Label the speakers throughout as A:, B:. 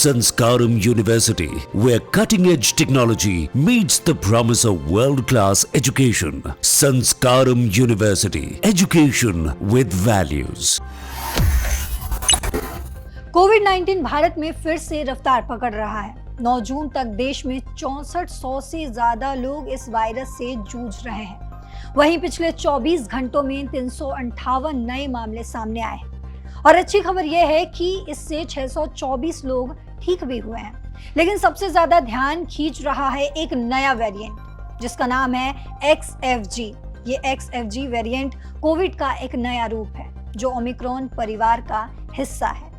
A: Sanskaram University, where cutting-edge technology meets the promise of world-class education. Sanskaram University, education with values.
B: कोविड-19 भारत में फिर से रफ्तार पकड़ रहा है। 9 जून तक देश में 6400 से ज्यादा लोग इस वायरस से जूझ रहे हैं। वहीं पिछले 24 घंटों में 358 नए मामले सामने आए और अच्छी खबर यह है कि इससे 624 लोग ठीक भी हुए हैं। लेकिन सबसे ज्यादा ध्यान खींच रहा है एक नया वेरिएंट जिसका नाम है XFG। ये XFG वेरिएंट कोविड का एक नया रूप है जो ओमिक्रॉन परिवार का हिस्सा है।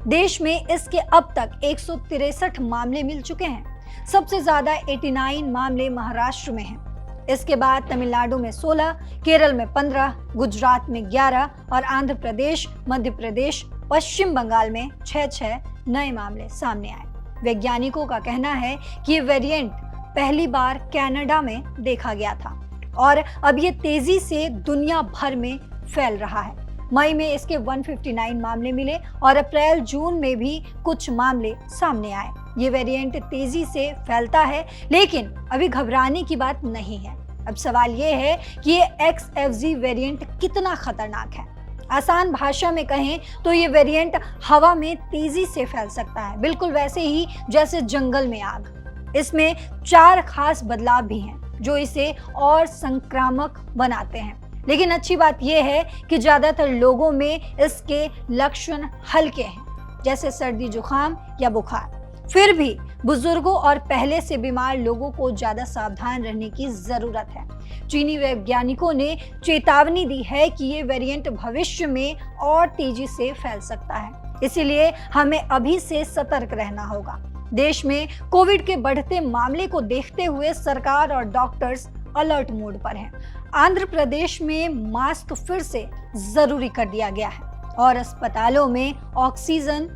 B: देश में इसके अब तक 163 मामले मिल चुके हैं। सबसे ज्यादा 89 मामले महाराष्ट्र में हैं। इसके बाद तमिलनाडु में 16, केरल में 15, गुजरात में 11 और आंध्र प्रदेश, मध्य प्रदेश, पश्चिम बंगाल में 6 नए मामले सामने आए। वैज्ञानिकों का कहना है कि ये वेरिएंट पहली बार कनाडा में देखा गया था और अब ये तेजी से दुनिया भर में फैल रहा है। मई में इसके 159 मामले मिले और अप्रैल जून में भी कुछ मामले सामने आए। ये वेरिएंट तेजी से फैलता है लेकिन अभी घबराने की बात नहीं है। अब सवाल ये है कि ये XFG वेरिएंट कितना खतरनाक है। आसान भाषा में कहें तो ये वेरिएंट हवा में तेजी से फैल सकता है, बिल्कुल वैसे ही जैसे जंगल में आग। इसमें 4 खास बदलाव भी हैं जो इसे और संक्रामक बनाते हैं। लेकिन अच्छी बात यह है कि ज्यादातर लोगों में इसके लक्षण हल्के हैं, जैसे सर्दी, जुकाम या बुखार। फिर भी बुजुर्गों और पहले से बीमार लोगों को ज्यादा सावधान रहने की जरूरत है। चीनी वैज्ञानिकों ने चेतावनी दी है कि ये वेरिएंट भविष्य में और तेजी से फैल सकता है, इसीलिए हमें अभी से सतर्क रहना होगा। देश में कोविड के बढ़ते मामले को देखते हुए सरकार और डॉक्टर्स अलर्ट मोड पर हैं। आंध्र प्रदेश में मास्क फिर से जरूरी कर दिया गया है और अस्पतालों में ऑक्सीजन,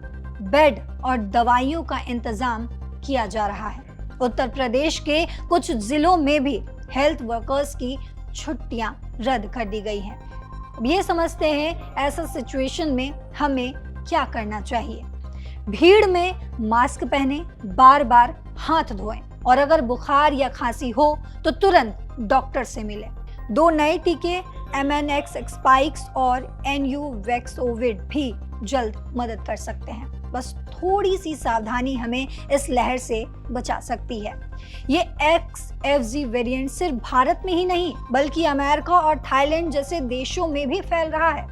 B: बेड और दवाइयों का इंतजाम किया जा रहा है। उत्तर प्रदेश के कुछ जिलों में भी हेल्थ वर्कर्स की छुट्टियां रद्द कर दी गई हैं। अब ये समझते हैं ऐसा सिचुएशन में हमें क्या करना चाहिए। भीड़ में मास्क पहने, बार बार हाथ धोएं और अगर बुखार या खांसी हो तो तुरंत डॉक्टर से मिलें। 2 नए टीके MNX स्पाइक्स और NU वैक्सोविड भी जल्द मदद कर सकते हैं। बस थोड़ी सी सावधानी हमें इस लहर से बचा सकती है। ये XFG वेरिएंट सिर्फ भारत में ही नहीं बल्कि अमेरिका और थाईलैंड जैसे देशों में भी फैल रहा है।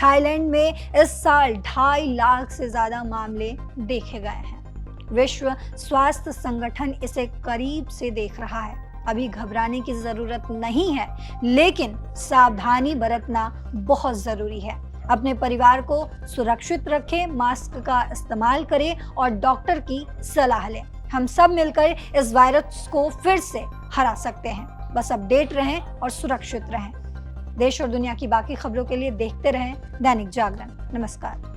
B: थाईलैंड में इस साल 2.5 लाख से ज्यादा मामले देखे गए हैं। विश्व स्वास्थ्य संगठन इसे करीब से देख रहा है। अभी घबराने की जरूरत नहीं है, लेकिन सावधानी बरतना बहुत जरूरी है। अपने परिवार को सुरक्षित रखें, मास्क का इस्तेमाल करें और डॉक्टर की सलाह लें। हम सब मिलकर इस वायरस को फिर से हरा सकते हैं। बस अपडेट रहें और सुरक्षित रहें। देश और दुनिया की बाकी खबरों के लिए देखते रहें दैनिक जागरण। नमस्कार।